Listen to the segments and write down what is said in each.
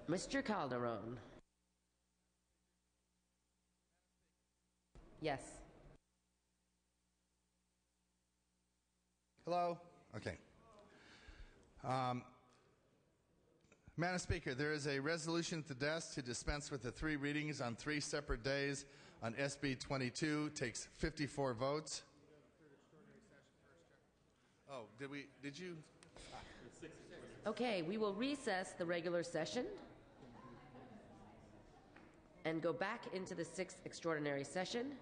Mr. Calderon. Yes. Hello? Okay. Madam Speaker, there is a resolution at the desk to dispense with the 3 readings on 3 separate days on SB 22. Takes 54 votes. Oh, did you? Okay, we will recess the regular session and go back into the 6th extraordinary session.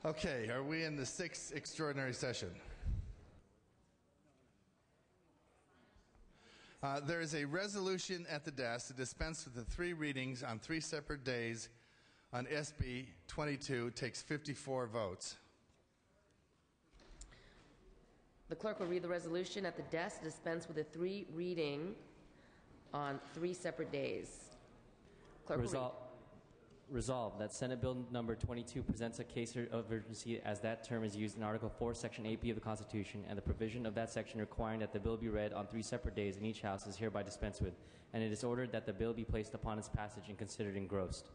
Okay, are we in the 6th extraordinary session? There is a resolution at the desk to dispense with the 3 readings on 3 separate days on SB 22. Takes 54 votes. The clerk will read the resolution at the desk to dispense with a 3 reading on 3 separate days. Clerk will read. Resolved that Senate Bill number 22 presents a case of urgency as that term is used in Article 4, Section 8B of the Constitution, and the provision of that section requiring that the bill be read on 3 separate days in each House is hereby dispensed with, and it is ordered that the bill be placed upon its passage and considered engrossed.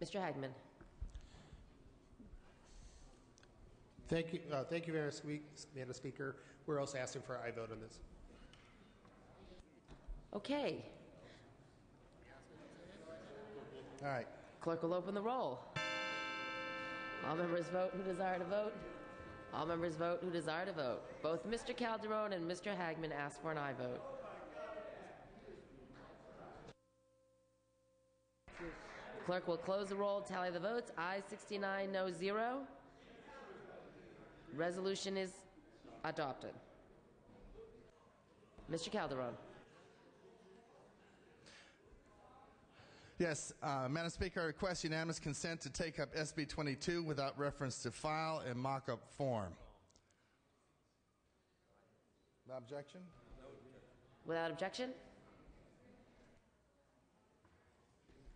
Mr. Hagman. Thank you, Madam Speaker. We're also asking for an aye vote on this. Okay. All right. Clerk will open the roll. All members vote who desire to vote. All members vote who desire to vote. Both Mr. Calderon and Mr. Hagman ask for an aye vote. Clerk will close the roll, tally the votes. Ayes 69, no 0. Resolution is adopted. Mr. Calderon. Yes, Madam Speaker, I request unanimous consent to take up SB 22 without reference to file in mock-up form. Without objection? Without objection?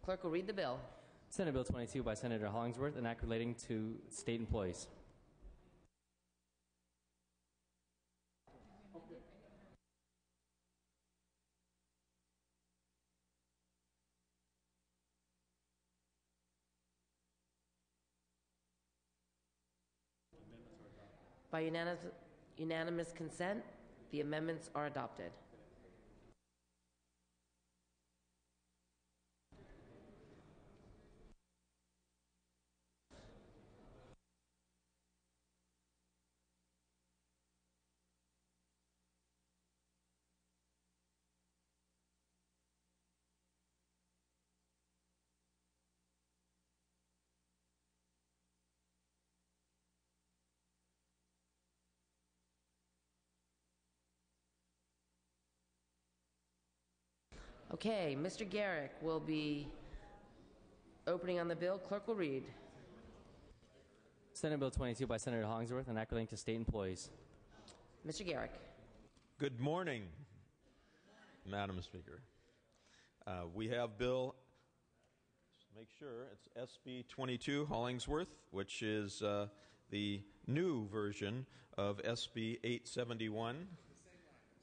Clerk will read the bill. Senate Bill 22 by Senator Hollingsworth, an act relating to state employees. By unanimous consent, the amendments are adopted. Okay, Mr. Garrick will be opening on the bill. Clerk will read. Senate Bill 22 by Senator Hollingsworth, an act relating to state employees. Mr. Garrick. Good morning, Madam Speaker. We have Bill, just make sure, it's SB 22 Hollingsworth, which is the new version of SB 871,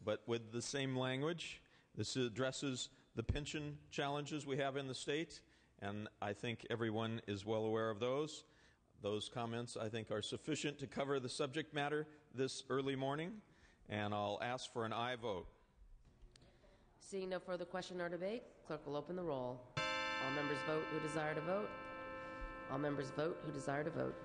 but with the same language. This addresses the pension challenges we have in the state, and I think everyone is well aware of those. Those comments, I think, are sufficient to cover the subject matter this early morning, and I'll ask for an aye vote. Seeing no further question or debate, clerk will open the roll. All members vote who desire to vote. All members vote who desire to vote.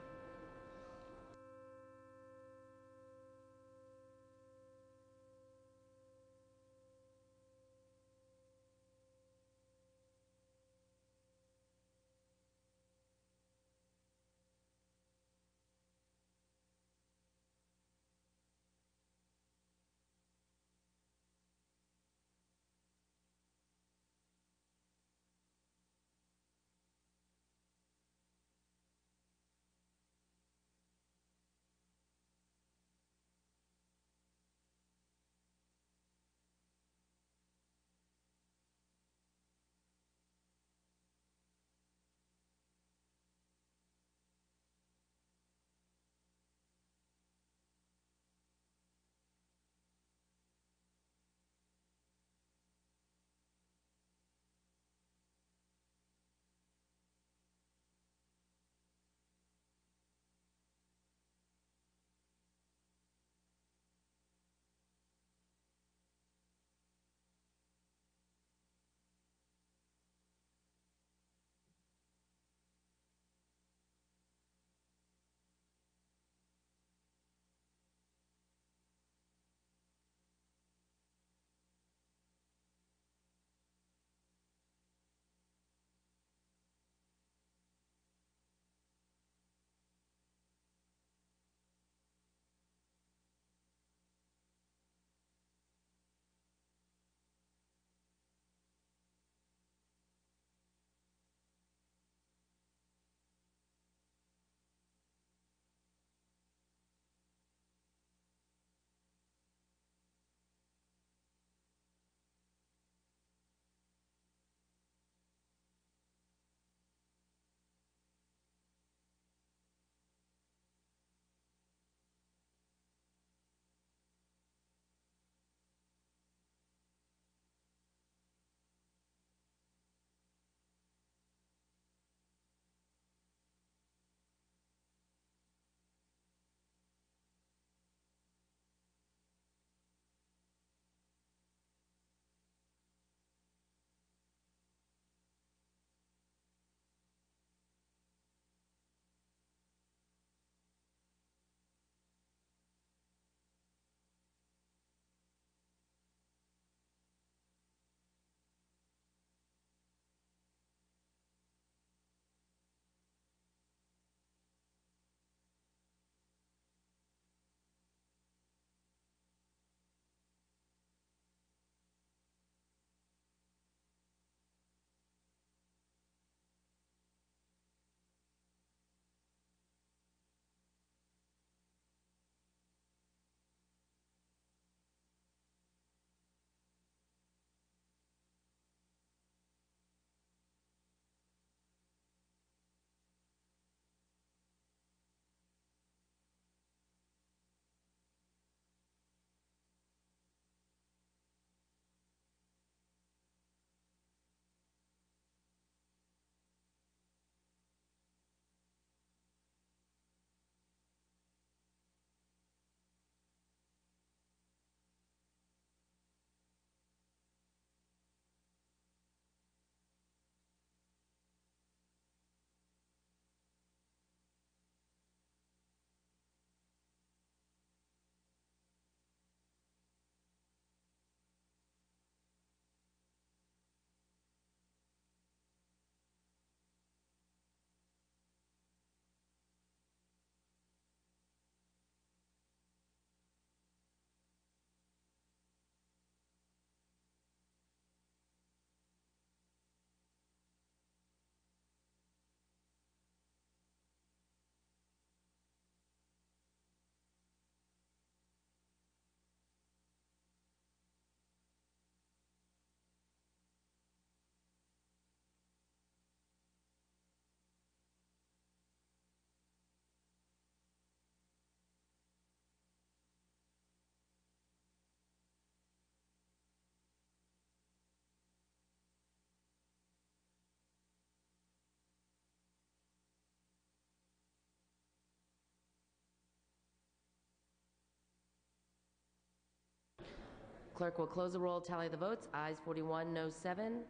Clerk will close the roll, tally the votes. Ayes 41, no 7.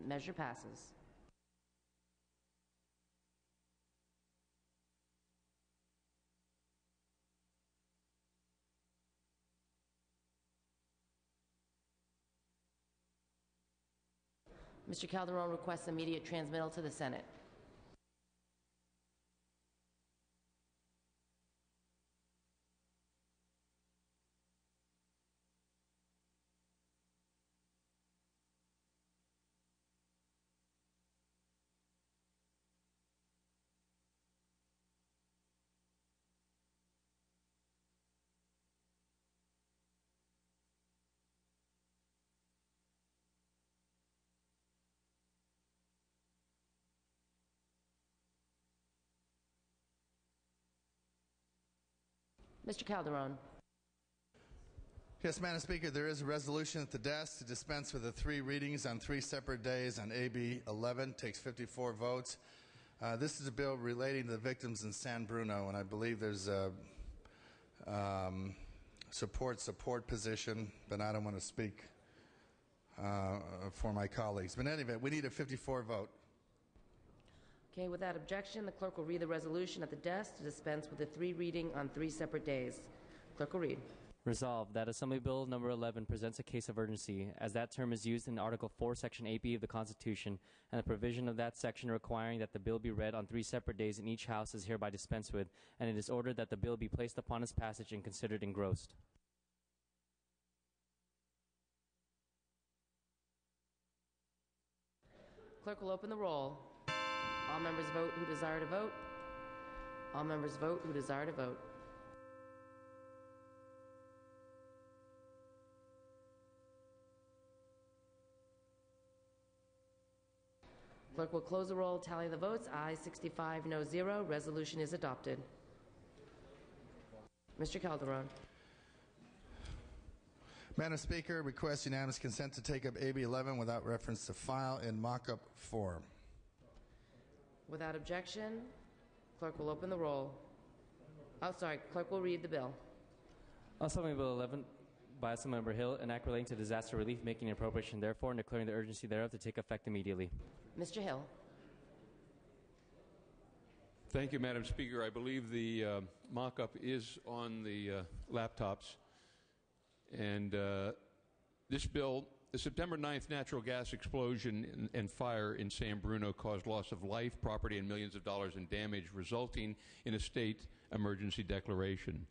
Measure passes. Mr. Calderon requests immediate transmittal to the Senate. Mr. Calderon. Yes, Madam Speaker, there is a resolution at the desk to dispense with the 3 readings on 3 separate days on AB 11. Takes 54 votes. This is a bill relating to the victims in San Bruno, and I believe there's a support position, but I don't want to speak for my colleagues. But in any event, we need a 54 vote. Okay, without objection, the clerk will read the resolution at the desk to dispense with the 3 reading on 3 separate days. Clerk will read. Resolved that Assembly Bill number 11 presents a case of urgency, as that term is used in Article 4, Section 8B of the Constitution, and the provision of that section requiring that the bill be read on 3 separate days in each House is hereby dispensed with, and it is ordered that the bill be placed upon its passage and considered engrossed. Clerk will open the roll. All members vote who desire to vote. All members vote who desire to vote. Clerk will close the roll, tally the votes. Ayes 65, no 0. Resolution is adopted. Mr. Calderon. Madam Speaker, request unanimous consent to take up AB 11 without reference to file in mock-up form. Without objection, clerk will open the roll. Clerk will read the bill. Assembly Bill 11 by Assemblymember Hill, an act relating to disaster relief, making an appropriation therefore, and declaring the urgency thereof to take effect immediately. Mr. Hill. Thank you, Madam Speaker. I believe the mock-up is on the laptops. And this bill, the September 9th natural gas explosion and fire in San Bruno caused loss of life, property, and millions of dollars in damage, resulting in a state emergency declaration.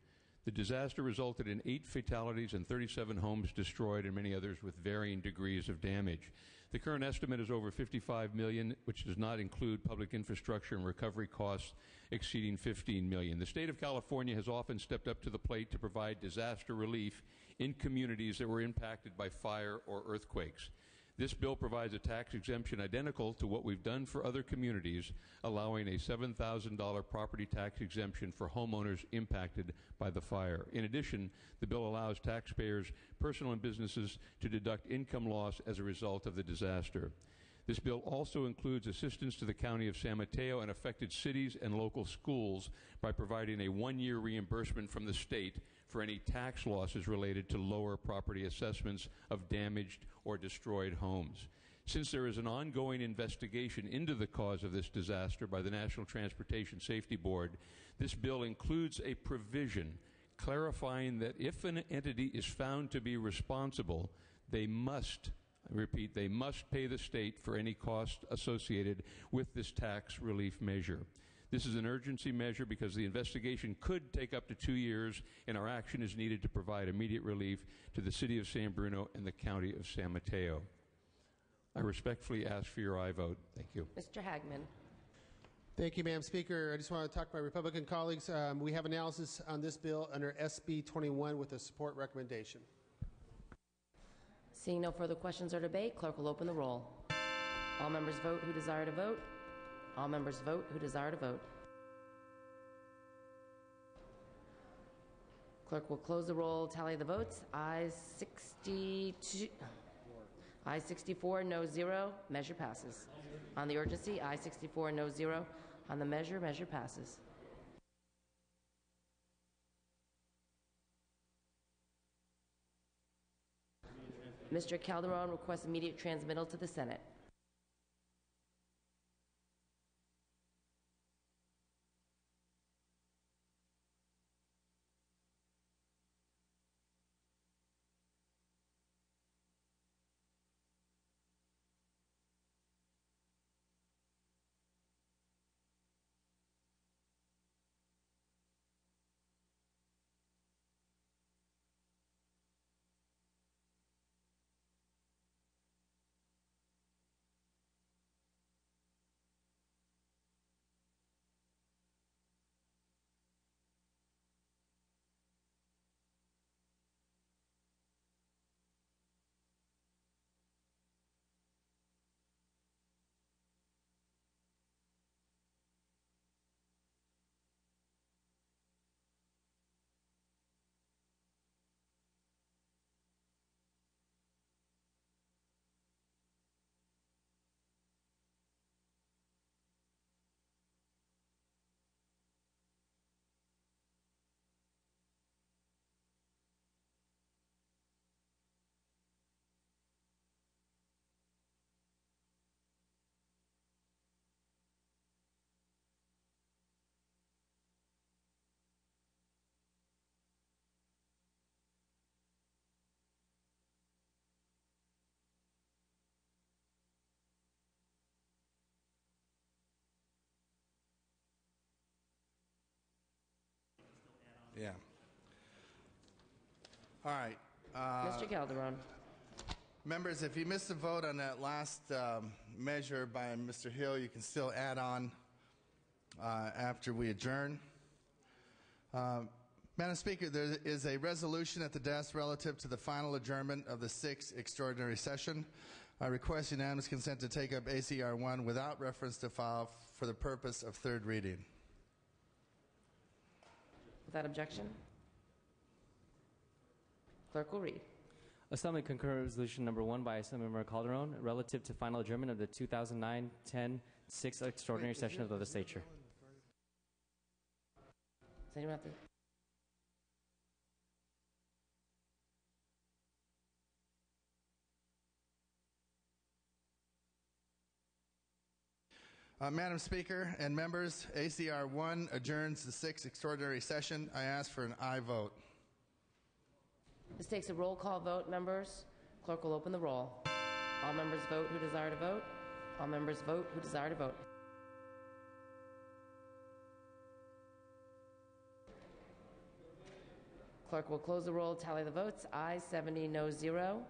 The disaster resulted in 8 fatalities and 37 homes destroyed and many others with varying degrees of damage. The current estimate is over $55 million, which does not include public infrastructure and recovery costs exceeding $15 million. The state of California has often stepped up to the plate to provide disaster relief in communities that were impacted by fire or earthquakes. This bill provides a tax exemption identical to what we've done for other communities, allowing a $7,000 property tax exemption for homeowners impacted by the fire. In addition, the bill allows taxpayers, personal and businesses, to deduct income loss as a result of the disaster. This bill also includes assistance to the County of San Mateo and affected cities and local schools by providing a 1-year reimbursement from the state for any tax losses related to lower property assessments of damaged or destroyed homes. Since there is an ongoing investigation into the cause of this disaster by the National Transportation Safety Board, this bill includes a provision clarifying that if an entity is found to be responsible, they must, I repeat, they must pay the state for any cost associated with this tax relief measure. This is an urgency measure because the investigation could take up to 2 years, and our action is needed to provide immediate relief to the city of San Bruno and the county of San Mateo. I respectfully ask for your aye vote. Thank you. Mr. Hagman. Thank you, Madam Speaker. I just want to talk to my Republican colleagues. We have analysis on this bill under SB 21 with a support recommendation. Seeing no further questions or debate, clerk will open the roll. All members vote who desire to vote. All members vote who desire to vote. Clerk will close the roll, tally the votes. Ayes 64, no 0. Measure passes. On the urgency, ayes 64, no 0. On the measure passes. Mr. Calderon requests immediate transmittal to the Senate. Yeah. All right. Mr. Calderon. Members, if you missed the vote on that last measure by Mr. Hill, you can still add on after we adjourn. Madam Speaker, there is a resolution at the desk relative to the final adjournment of the 6th extraordinary session. I request unanimous consent to take up ACR 1 without reference to file for the purpose of third reading. Without objection, clerk will read. Assembly concurrent resolution number 1 by Assemblymember Calderon relative to final adjournment of the 2009-10 6th extraordinary session of the legislature. Does anyone have to? Madam Speaker and members, ACR 1 adjourns the 6th extraordinary session. I ask for an aye vote. This takes a roll call vote, members. Clerk will open the roll. All members vote who desire to vote. All members vote who desire to vote. Clerk will close the roll, tally the votes. Ayes 70, no 0.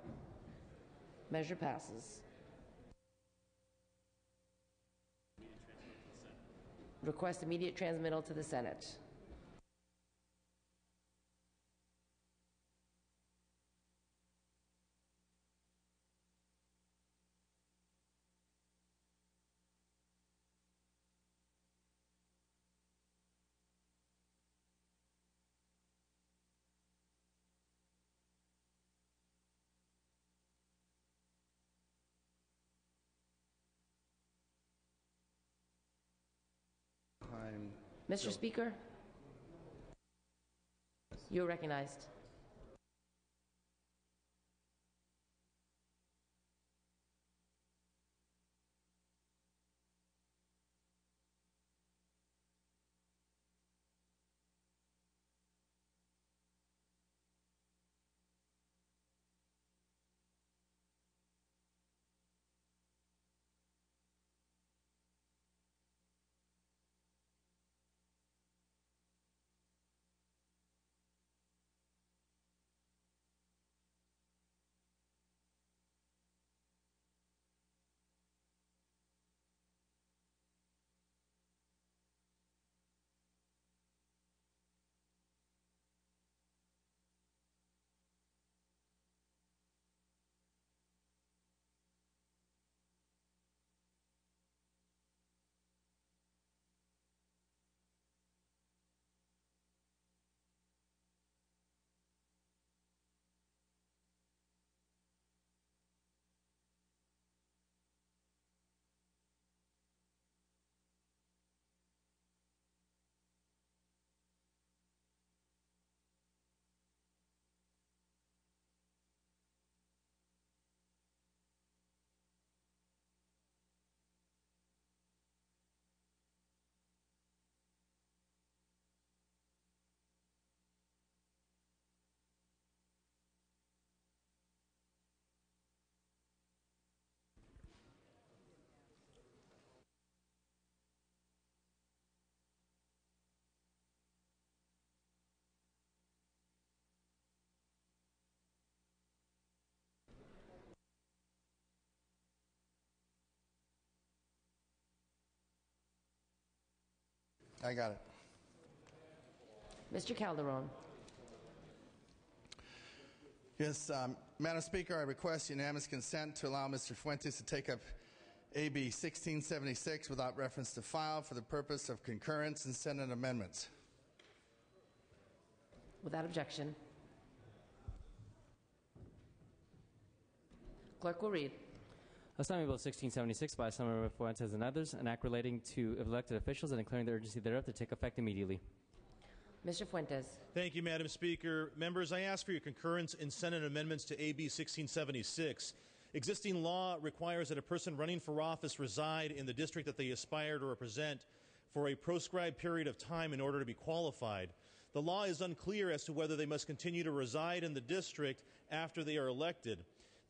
Measure passes. Request immediate transmittal to the Senate. Mr. Speaker, you're recognized. I got it. Mr. Calderon. Yes, Madam Speaker, I request unanimous consent to allow Mr. Fuentes to take up AB 1676 without reference to file for the purpose of concurrence and Senate amendments. Without objection. Clerk will read. Assembly Bill 1676 by Assemblyman Fuentes and others, an act relating to elected officials and declaring the urgency thereof to take effect immediately. Mr. Fuentes. Thank you, Madam Speaker. Members, I ask for your concurrence in Senate amendments to AB 1676. Existing law requires that a person running for office reside in the district that they aspire to represent for a proscribed period of time in order to be qualified. The law is unclear as to whether they must continue to reside in the district after they are elected.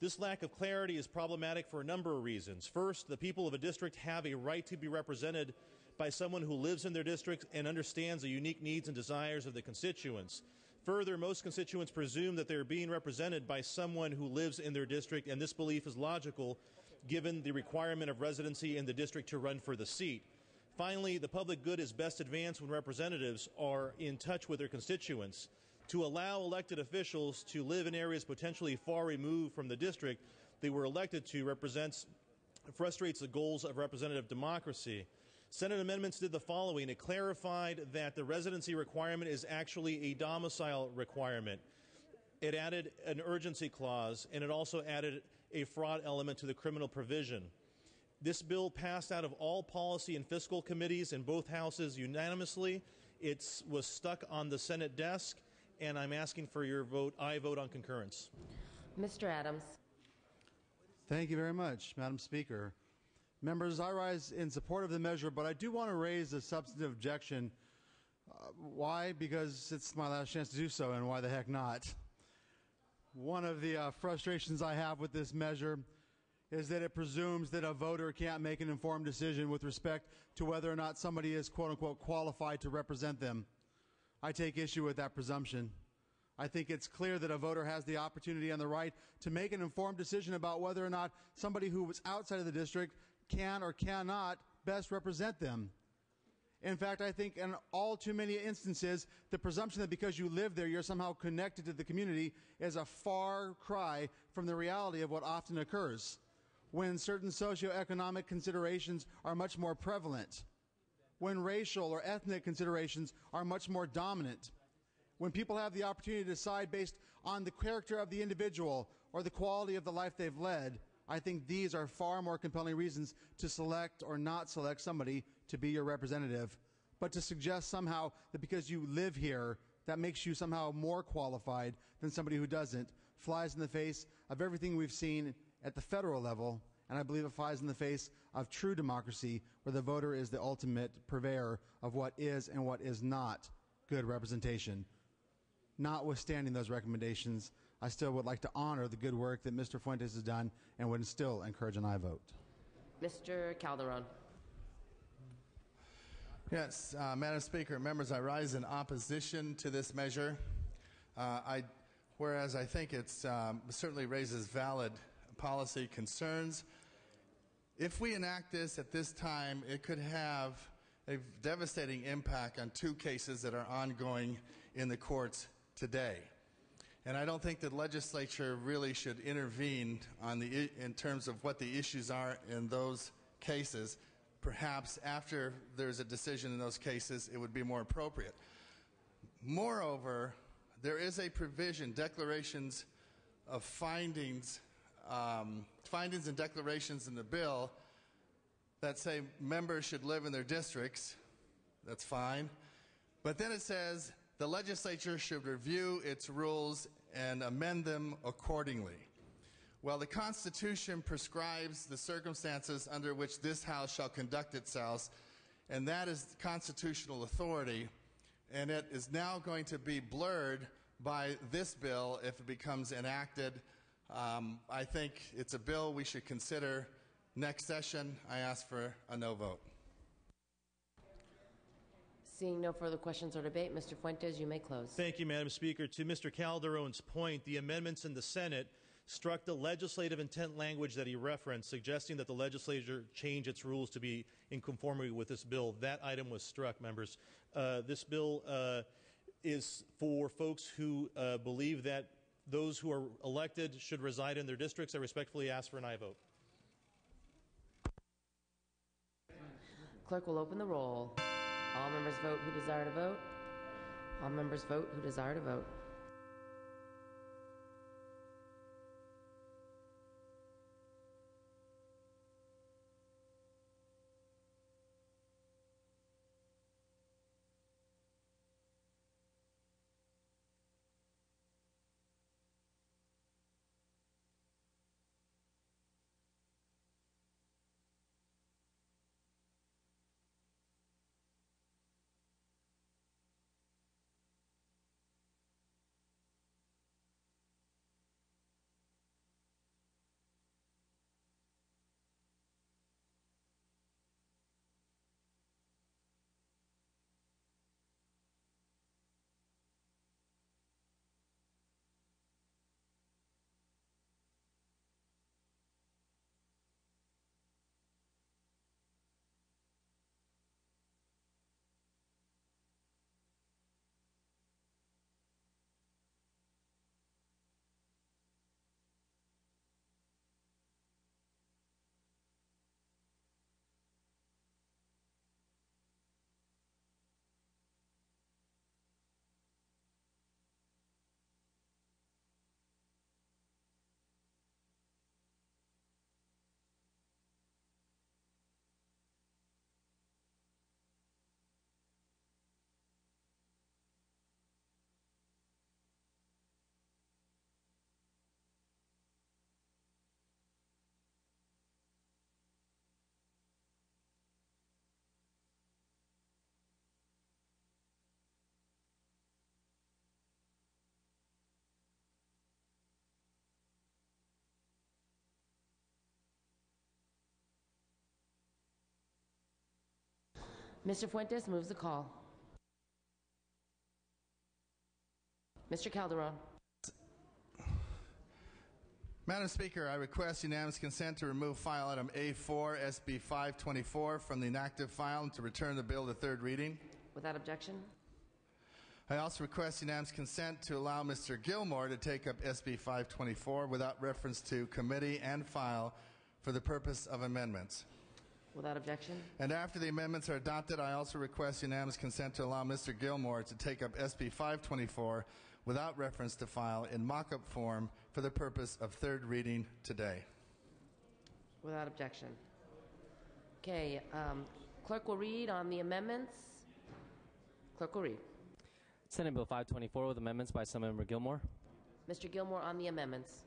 This lack of clarity is problematic for a number of reasons. First, the people of a district have a right to be represented by someone who lives in their district and understands the unique needs and desires of the constituents. Further, most constituents presume that they are being represented by someone who lives in their district, and this belief is logical given the requirement of residency in the district to run for the seat. Finally, the public good is best advanced when representatives are in touch with their constituents. To allow elected officials to live in areas potentially far removed from the district they were elected to frustrates the goals of representative democracy. Senate amendments did the following. It clarified that the residency requirement is actually a domicile requirement. It added an urgency clause, and it also added a fraud element to the criminal provision. This bill passed out of all policy and fiscal committees in both houses unanimously. It was stuck on the Senate desk, and I'm asking for your vote. I vote on concurrence. Mr. Adams. Thank you very much, Madam Speaker. Members, I rise in support of the measure, but I do want to raise a substantive objection. Why? Because it's my last chance to do so, and why the heck not? One of the frustrations I have with this measure is that it presumes that a voter can't make an informed decision with respect to whether or not somebody is, quote-unquote, qualified to represent them. I take issue with that presumption. I think it's clear that a voter has the opportunity and the right to make an informed decision about whether or not somebody who was outside of the district can or cannot best represent them. In fact, I think in all too many instances, the presumption that because you live there, you're somehow connected to the community is a far cry from the reality of what often occurs when certain socioeconomic considerations are much more prevalent, when racial or ethnic considerations are much more dominant, when people have the opportunity to decide based on the character of the individual or the quality of the life they've led. I think these are far more compelling reasons to select or not select somebody to be your representative. But to suggest somehow that because you live here, that makes you somehow more qualified than somebody who doesn't, flies in the face of everything we've seen at the federal level, and I believe it flies in the face of true democracy, where the voter is the ultimate purveyor of what is and what is not good representation. Notwithstanding those recommendations, I still would like to honor the good work that Mr. Fuentes has done and would still encourage an aye vote. Mr. Calderon. Yes, Madam Speaker, members, I rise in opposition to this measure. Whereas I think it certainly raises valid policy concerns. If we enact this at this time, it could have a devastating impact on two cases that are ongoing in the courts today. And I don't think the legislature really should intervene in terms of what the issues are in those cases. Perhaps after there's a decision in those cases, it would be more appropriate. Moreover, there is a provision, declarations of findings and declarations in the bill that say members should live in their districts. That's fine. But then it says the legislature should review its rules and amend them accordingly. Well, the Constitution prescribes the circumstances under which this House shall conduct itself, and that is constitutional authority, and it is now going to be blurred by this bill if it becomes enacted. I think it's a bill we should consider next session. I ask for a no vote. Seeing no further questions or debate, Mr. Fuentes, you may close. Thank you, Madam Speaker. To Mr. Calderon's point, the amendments in the Senate struck the legislative intent language that he referenced, suggesting that the legislature change its rules to be in conformity with this bill. That item was struck, members. This bill is for folks who believe that those who are elected should reside in their districts. I respectfully ask for an aye vote. Clerk will open the roll. All members vote who desire to vote. All members vote who desire to vote. Mr. Fuentes moves the call. Mr. Calderon. Madam Speaker, I request unanimous consent to remove file item A4, SB 524 from the inactive file and to return the bill to third reading. Without objection. I also request unanimous consent to allow Mr. Gilmore to take up SB 524 without reference to committee and file for the purpose of amendments. Without objection. And after the amendments are adopted, I also request unanimous consent to allow Mr. Gilmore to take up SB 524 without reference to file in mock-up form for the purpose of third reading today. Without objection. Okay, clerk will read on the amendments. Clerk will read. Senate Bill 524 with amendments by Assemblymember Gilmore. Mr. Gilmore on the amendments.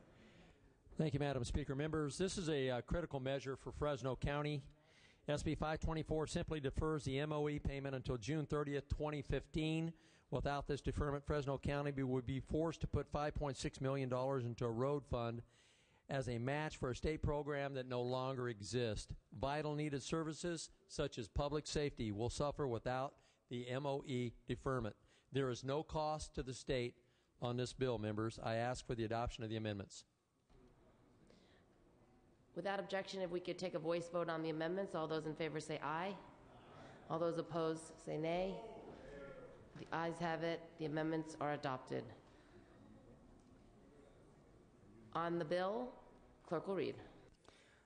Thank you, Madam Speaker. Members, this is a critical measure for Fresno County. SB 524 simply defers the MOE payment until June 30th, 2015. Without this deferment, Fresno County would be forced to put $5.6 million into a road fund as a match for a state program that no longer exists. Vital needed services, such as public safety, will suffer without the MOE deferment. There is no cost to the state on this bill, members. I ask for the adoption of the amendments. Without objection, if we could take a voice vote on the amendments, all those in favor say aye. All those opposed say nay. The ayes have it. The amendments are adopted. On the bill, clerk will read.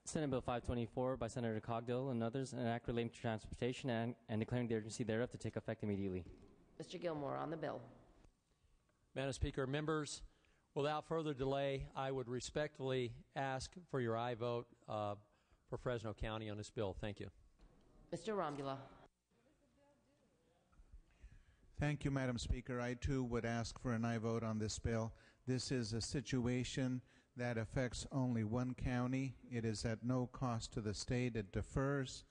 Senate Bill 524 by Senator Cogdill and others, an act relating to transportation and declaring the urgency thereof to take effect immediately. Mr. Gilmore on the bill. Madam Speaker, members, without further delay, I would respectfully ask for your aye vote for Fresno County on this bill. Thank you. Mr. Romula. Thank you, Madam Speaker. I, too, would ask for an aye vote on this bill. This is a situation that affects only one county. It is at no cost to the state. It defers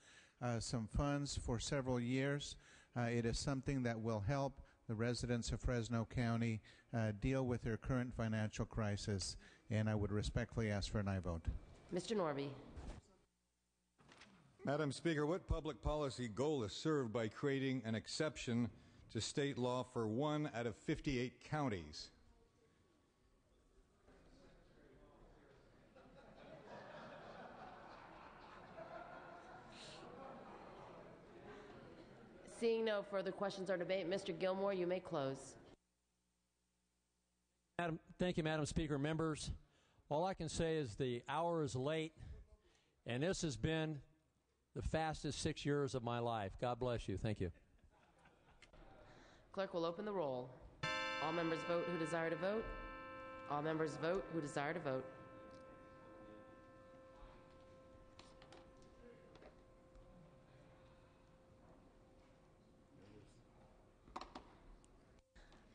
some funds for several years. It is something that will help the residents of Fresno County deal with their current financial crisis, and I would respectfully ask for an aye vote. Mr. Norby. Madam Speaker, what public policy goal is served by creating an exception to state law for 1 out of 58 counties? Seeing no further questions or debate, Mr. Gilmore, you may close. Thank you, Madam Speaker. Members, all I can say is the hour is late, and this has been the fastest 6 years of my life. God bless you. Thank you. Clerk will open the roll. All members vote who desire to vote. All members vote who desire to vote.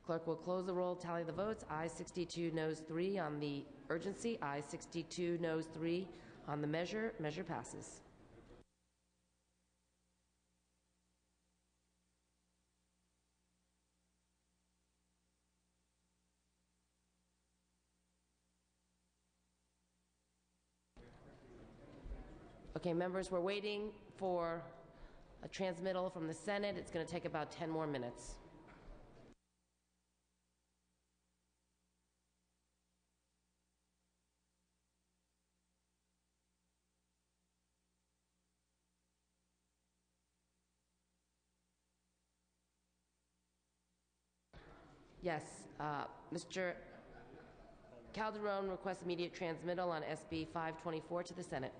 Clerk will close the roll, tally the votes. Ayes 62, noes 3 on the urgency. Ayes 62, noes 3 on the measure. Measure passes. Okay, members, we're waiting for a transmittal from the Senate. It's going to take about 10 more minutes. Yes, Mr. Calderon requests immediate transmittal on SB 524 to the Senate.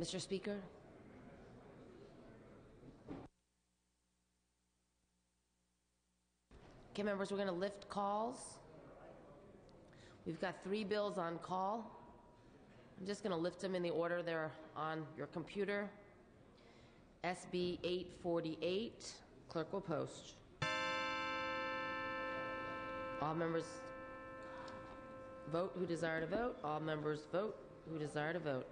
Mr. Speaker? Okay, members, we're going to lift calls. We've got 3 bills on call. I'm just going to lift them in the order they're on your computer. SB 848, clerk will post. All members vote who desire to vote. All members vote who desire to vote.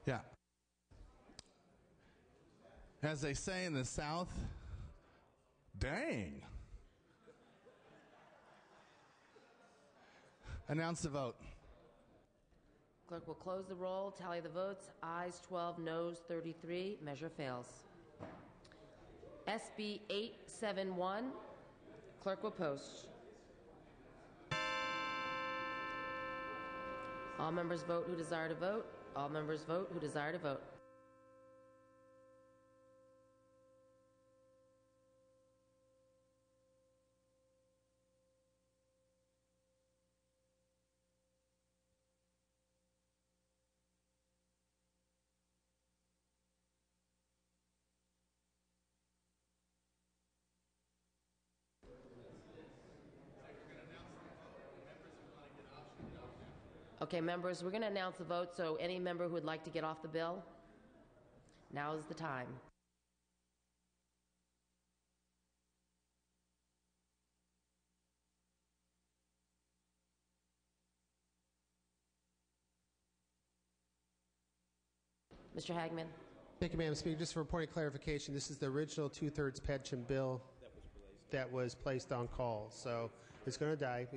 Yeah. As they say in the South, dang. Announce the vote. Clerk will close the roll, tally the votes. Ayes 12, noes 33. Measure fails. SB 871, clerk will post. All members vote who desire to vote. All members vote who desire to vote. Okay, members, we're going to announce the vote, so any member who would like to get off the bill, now is the time. Mr. Hagman. Thank you, Madam Speaker. Just for a point of clarification, this is the original two-thirds pension bill that was placed on call. So it's going to die.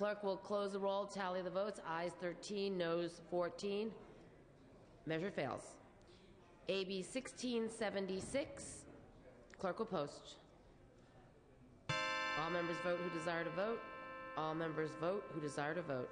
Clerk will close the roll, tally the votes. Ayes 13, noes 14. Measure fails. AB 1676, clerk will post. All members vote who desire to vote. All members vote who desire to vote.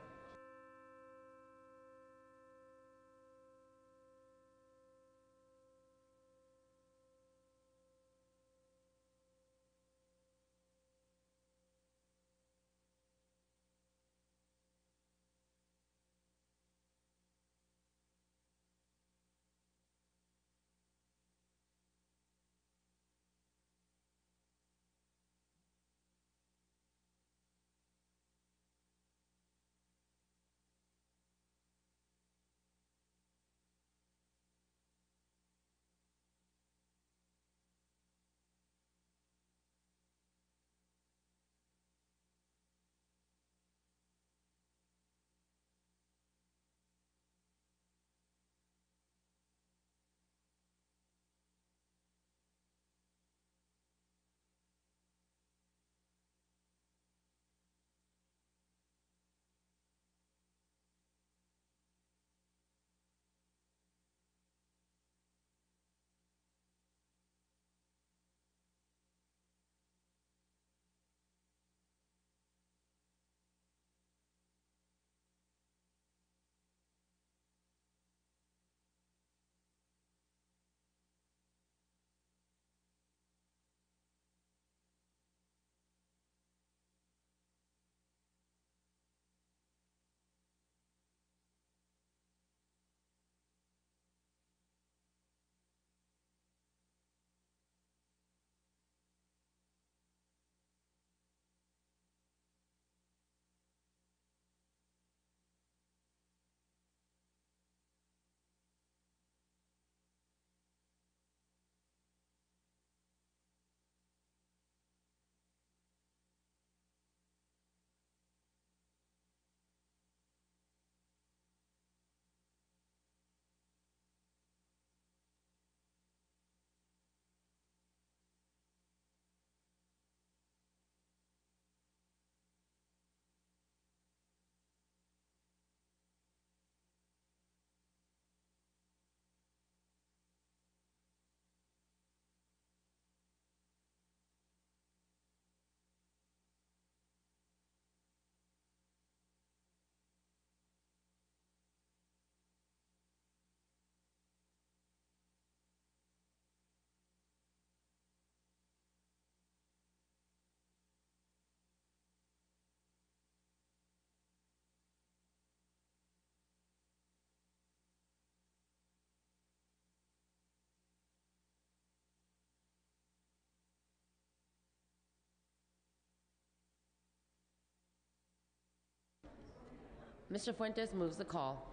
Mr. Fuentes moves the call.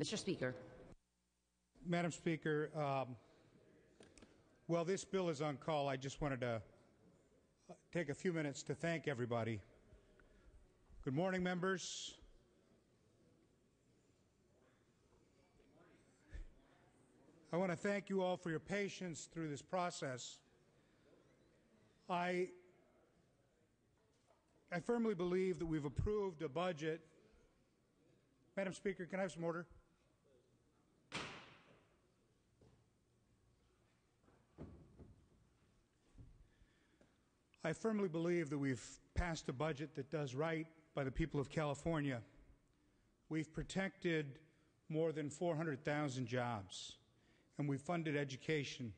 Mr. Speaker. Madam Speaker, while this bill is on call, I just wanted to take a few minutes to thank everybody. Good morning, members. I want to thank you all for your patience through this process. I firmly believe that we've approved a budget. Madam Speaker, can I have some order? I firmly believe that we've passed a budget that does right by the people of California. We've protected more than 400,000 jobs, and we've funded education.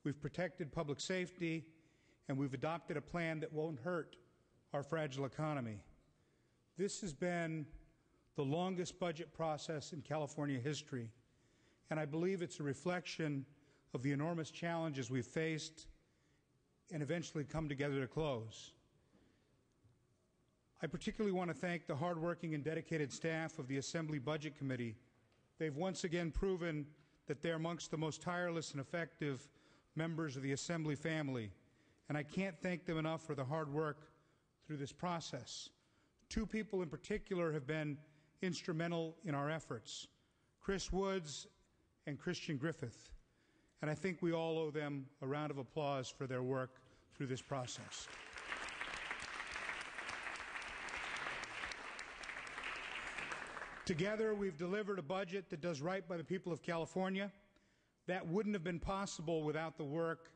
We've protected public safety, and we've adopted a plan that won't hurt our fragile economy. This has been the longest budget process in California history, and I believe it's a reflection of the enormous challenges we've faced and eventually come together to close. I particularly want to thank the hardworking and dedicated staff of the Assembly Budget Committee. They've once again proven that they're amongst the most tireless and effective members of the Assembly family, and I can't thank them enough for the hard work through this process. Two people in particular have been instrumental in our efforts, Chris Woods and Christian Griffith, and I think we all owe them a round of applause for their work through this process. Together, we've delivered a budget that does right by the people of California. That wouldn't have been possible without the work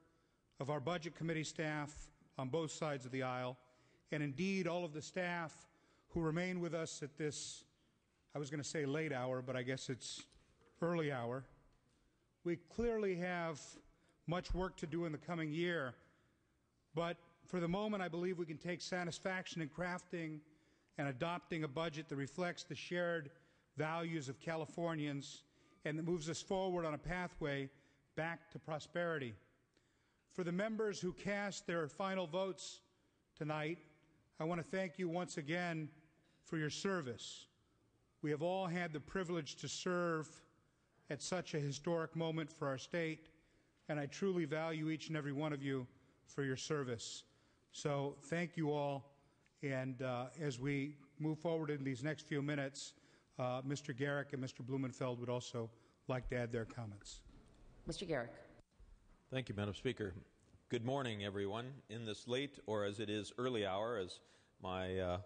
of our Budget Committee staff on both sides of the aisle, and indeed all of the staff who remain with us at this, I was going to say late hour, but I guess it's early hour. We clearly have much work to do in the coming year, but for the moment I believe we can take satisfaction in crafting and adopting a budget that reflects the shared values of Californians and that moves us forward on a pathway back to prosperity. For the members who cast their final votes tonight, I want to thank you once again for your service. We have all had the privilege to serve at such a historic moment for our state, and I truly value each and every one of you for your service. So thank you all, and as we move forward in these next few minutes, Mr. Garrick and Mr. Blumenfeld would also like to add their comments. Mr. Garrick. Thank you, Madam Speaker. Good morning, everyone. In this late, or as it is early hour, as my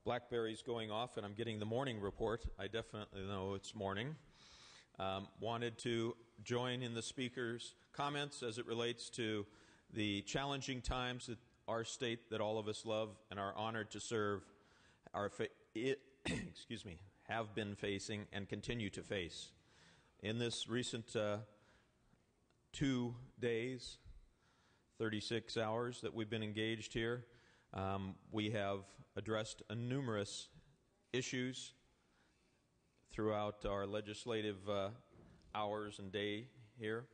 BlackBerry's going off and I'm getting the morning report, I definitely know it's morning. Wanted to join in the Speaker's comments as it relates to the challenging times that our state, that all of us love and are honored to serve, have been facing and continue to face. In this recent 2 days, 36 hours that we've been engaged here, we have addressed numerous issues throughout our legislative hours and day here.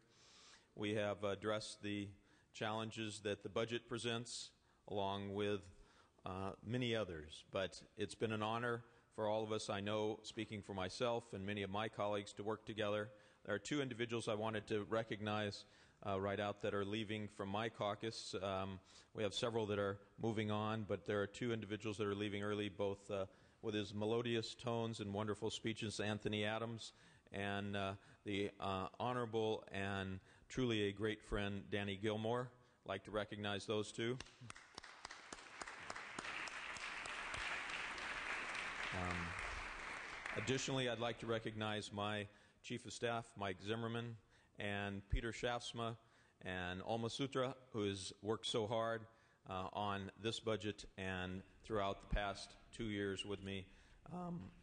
We have addressed the challenges that the budget presents, along with many others. But it's been an honor for all of us, I know, speaking for myself and many of my colleagues, to work together. There are two individuals I wanted to recognize right out that are leaving from my caucus. We have several that are moving on, but there are two individuals that are leaving early, both with his melodious tones and wonderful speeches, Anthony Adams, and the honorable and truly a great friend, Danny Gilmore. I'd like to recognize those two. Additionally, I'd like to recognize my Chief of Staff, Mike Zimmerman, and Peter Shafsma, and Alma Sutra, who has worked so hard on this budget and throughout the past 2 years with me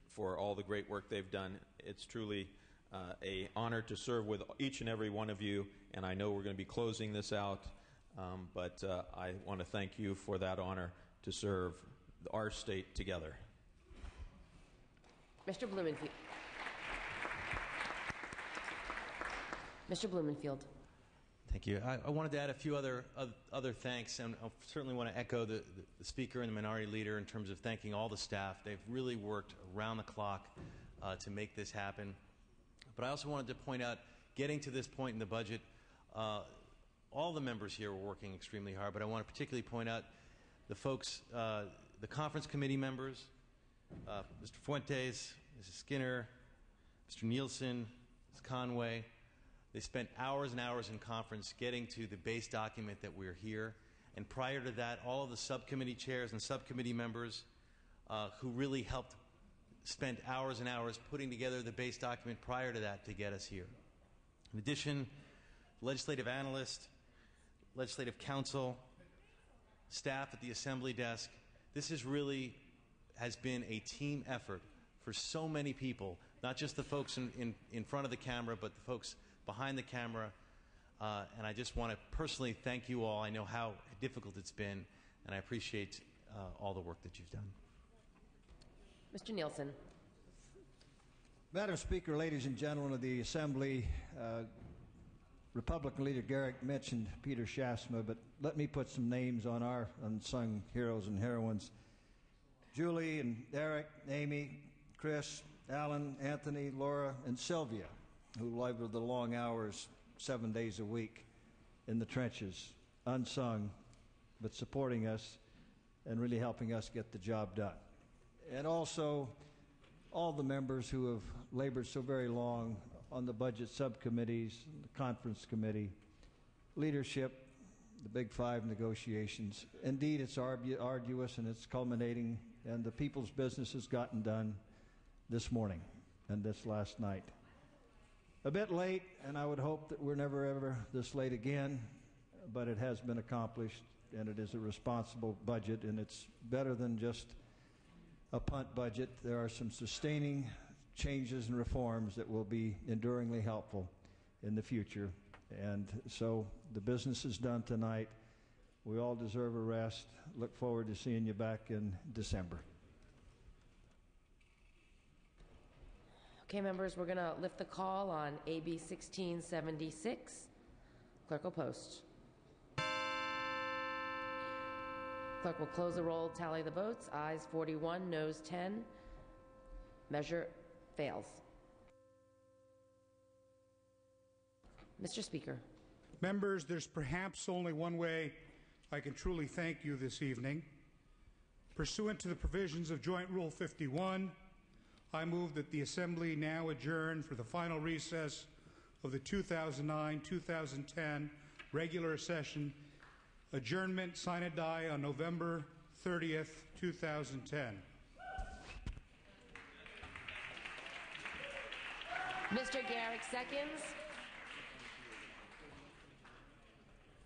for all the great work they've done. It's truly an honor to serve with each and every one of you, and I know we're going to be closing this out, but I want to thank you for that honor to serve our state together. Mr. Blumenfield. Mr. Blumenfield. Thank you. I wanted to add a few other thanks, and I certainly want to echo the Speaker and the Minority Leader in terms of thanking all the staff. They've really worked around the clock to make this happen. But I also wanted to point out, getting to this point in the budget, all the members here were working extremely hard, but I want to particularly point out the folks, the conference committee members, Mr. Fuentes, Mrs. Skinner, Mr. Nielsen, Ms. Conway. They spent hours and hours in conference getting to the base document that we're here. And prior to that, all of the subcommittee chairs and subcommittee members who really helped spend hours and hours putting together the base document prior to that to get us here. In addition, legislative analysts, legislative counsel, staff at the assembly desk, this is really has been a team effort for so many people, not just the folks in front of the camera, but the folks behind the camera. And I just want to personally thank you all. I know how difficult it's been, and I appreciate all the work that you've done. Mr. Nielsen. Madam Speaker, ladies and gentlemen of the Assembly, Republican Leader Garrick mentioned Peter Shafsma, but let me put some names on our unsung heroes and heroines. Julie and Eric, Amy, Chris, Alan, Anthony, Laura, and Sylvia, who labored the long hours 7 days a week in the trenches, unsung, but supporting us and really helping us get the job done. And also all the members who have labored so very long on the budget subcommittees, the conference committee, leadership, the Big Five negotiations. Indeed, it's arduous and it's culminating, and the people's business has gotten done this morning and this last night. A bit late, and I would hope that we're never ever this late again, but it has been accomplished, and it is a responsible budget, and it's better than just a punt budget. There are some sustaining changes and reforms that will be enduringly helpful in the future. And so the business is done tonight. We all deserve a rest. Look forward to seeing you back in December. Okay, members, we're going to lift the call on AB 1676. Clerk will post. Clerk will close the roll, tally the votes. Ayes 41, noes 10. Measure fails. Mr. Speaker. Members, there's perhaps only one way I can truly thank you this evening. Pursuant to the provisions of Joint Rule 51, I move that the Assembly now adjourn for the final recess of the 2009-2010 regular session. Adjournment sine die on November 30th, 2010. Mr. Garrick seconds.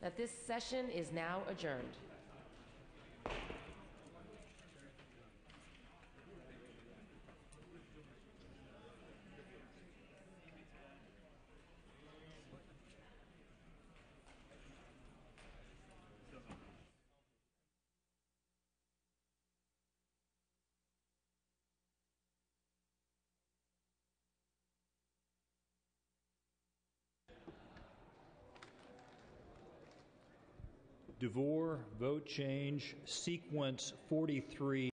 That this session is now adjourned. DeVore, vote change, sequence 43.